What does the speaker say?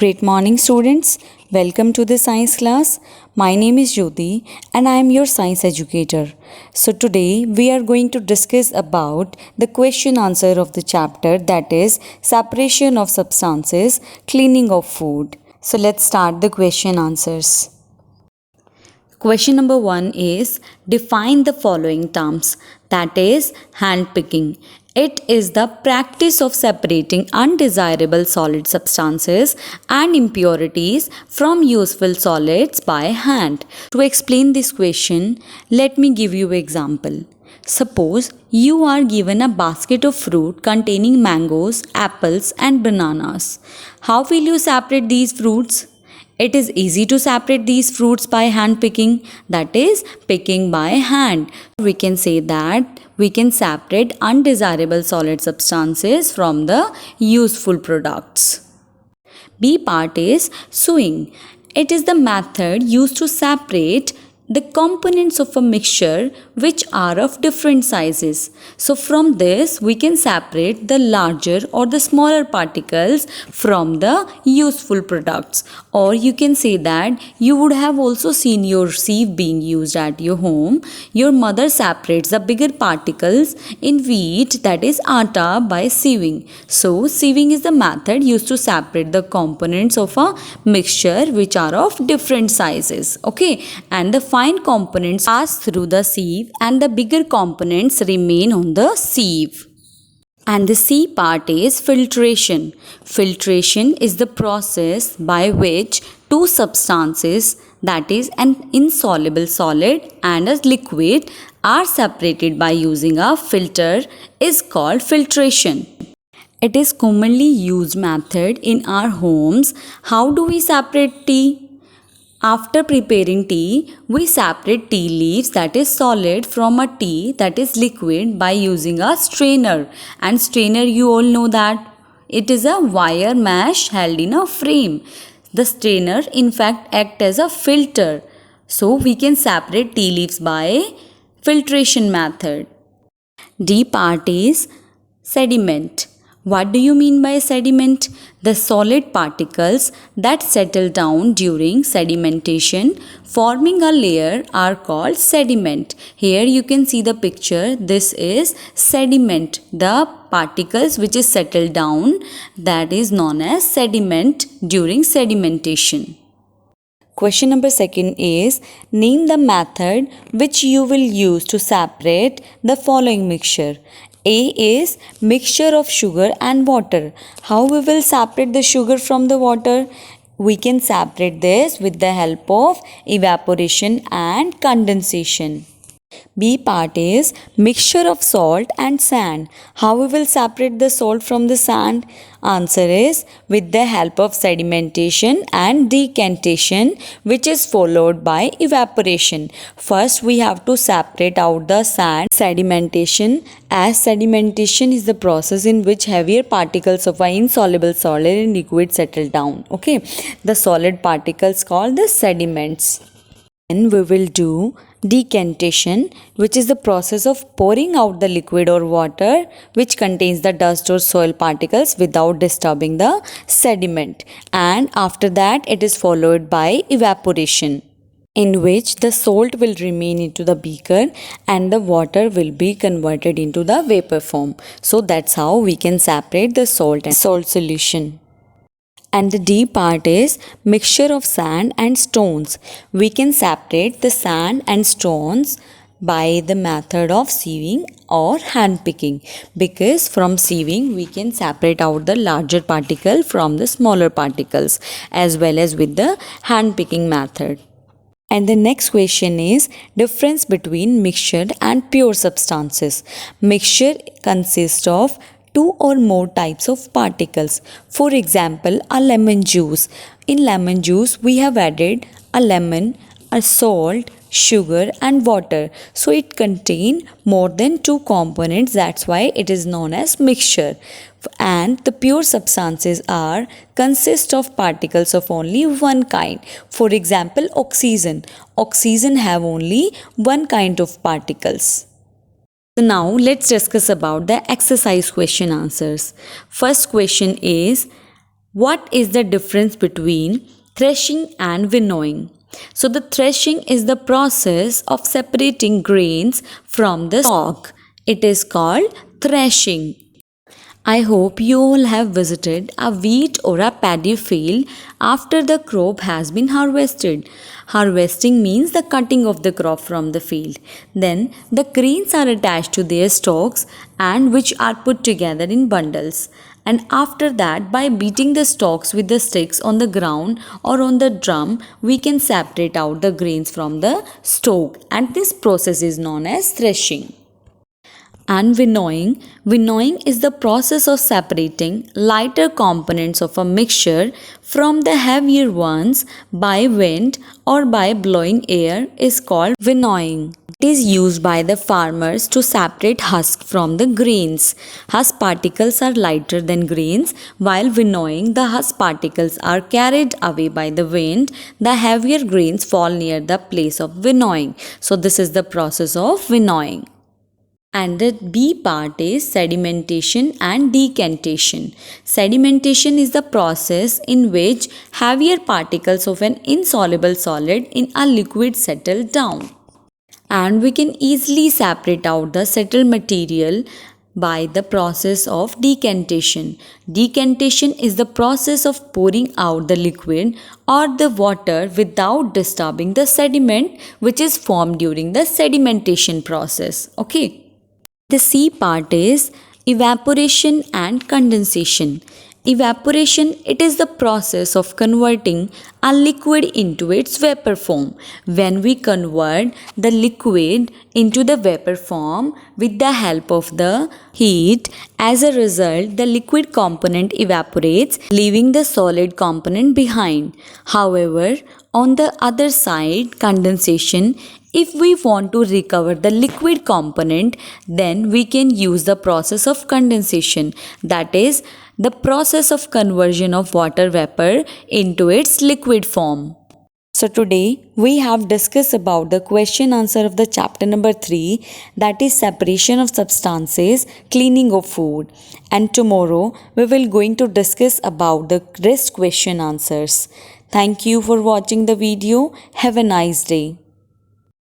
Great morning, students. Welcome to the science class. My name is Jyoti and I am your science educator. So today we are going to discuss about the question answer of the chapter, that is separation of substances, cleaning of food. So let's start the question answers. Question number 1 is define the following terms, that is hand picking. It is the practice of separating undesirable solid substances and impurities from useful solids by hand. To explain this question, let me give you an example. Suppose you are given a basket of fruit containing mangoes, apples and bananas. How will you separate these fruits? It is easy to separate these fruits by hand picking, that is picking by hand. We can say that we can separate undesirable solid substances from the useful products. B part is sewing. It is the method used to separate the components of a mixture which are of different sizes. So from this we can separate the larger or the smaller particles from the useful products. Or you can say that you would have also seen your sieve being used at your home. Your mother separates the bigger particles in wheat, that is atta, by sieving. So sieving is the method used to separate the components of a mixture which are of different sizes. Okay, and the fine components pass through the sieve and the bigger components remain on the sieve. And the C part is filtration. Filtration is the process by which two substances, that is an insoluble solid and a liquid, are separated by using a filter is called filtration. It is commonly used method in our homes. How do we separate tea? After preparing tea, we separate tea leaves, that is solid, from a tea, that is liquid, by using a strainer. And strainer, you all know that it is a wire mesh held in a frame. The strainer in fact acts as a filter. So we can separate tea leaves by filtration method. D part is sediment. What do you mean by sediment? The solid particles that settle down during sedimentation, forming a layer, are called sediment. Here you can see the picture. This is sediment. The particles which is settled down, that is known as sediment during sedimentation. Question number 2 is name the method which you will use to separate the following mixture. A is mixture of sugar and water. How we will separate the sugar from the water? We can separate this with the help of evaporation and condensation. B part is mixture of salt and sand. How we will separate the salt from the sand? Answer is with the help of sedimentation and decantation, which is followed by evaporation. First we have to separate out the sand. Sedimentation, as sedimentation is the process in which heavier particles of an insoluble solid in liquid settle down. Okay, the solid particles called the sediments. Then we will do decantation, which is the process of pouring out the liquid or water which contains the dust or soil particles without disturbing the sediment. And after that it is followed by evaporation, in which the salt will remain into the beaker and the water will be converted into the vapor form. So that's how we can separate the salt and salt solution. And the D part is mixture of sand and stones. We can separate the sand and stones by the method of sieving or hand picking, because from sieving we can separate out the larger particle from the smaller particles, as well as with the hand picking method. And the next question is difference between mixture and pure substances. Mixture consists of two or more types of particles. For example, a lemon juice. In lemon juice, we have added a lemon, a salt, sugar and water. So it contains more than two components. That's why it is known as mixture. And the pure substances are consist of particles of only one kind. For example, oxygen. Oxygen have only one kind of particles. So now let's discuss about the exercise question answers. First question is What is the difference between threshing and winnowing? So, the threshing is the process of separating grains from the stalk. It is called threshing. I hope you all have visited a wheat or a paddy field after the crop has been harvested. Harvesting means the cutting of the crop from the field. Then the grains are attached to their stalks and which are put together in bundles. And after that, by beating the stalks with the sticks on the ground or on the drum, we can separate out the grains from the stalk, and this process is known as threshing. And winnowing. Winnowing is the process of separating lighter components of a mixture from the heavier ones by wind or by blowing air is called winnowing. It is used by the farmers to separate husk from the grains. Husk particles are lighter than grains. While winnowing, the husk particles are carried away by the wind. The heavier grains fall near the place of winnowing. So this is the process of winnowing. And the B part is sedimentation and decantation. Sedimentation is the process in which heavier particles of an insoluble solid in a liquid settle down. And we can easily separate out the settled material by the process of decantation. Decantation is the process of pouring out the liquid or the water without disturbing the sediment which is formed during the sedimentation process. Okay. The C part is evaporation and condensation. Evaporation, it is the process of converting a liquid into its vapor form. When we convert the liquid into the vapor form with the help of the heat, as a result, the liquid component evaporates, leaving the solid component behind. However, on the other side, condensation, if we want to recover the liquid component, then we can use the process of condensation, that is, the process of conversion of water vapor into its liquid form. So today we have discussed about the question answer of the chapter number 3, that is separation of substances, cleaning of food, and tomorrow we will going to discuss about the rest question answers. Thank you for watching the video. Have a nice day.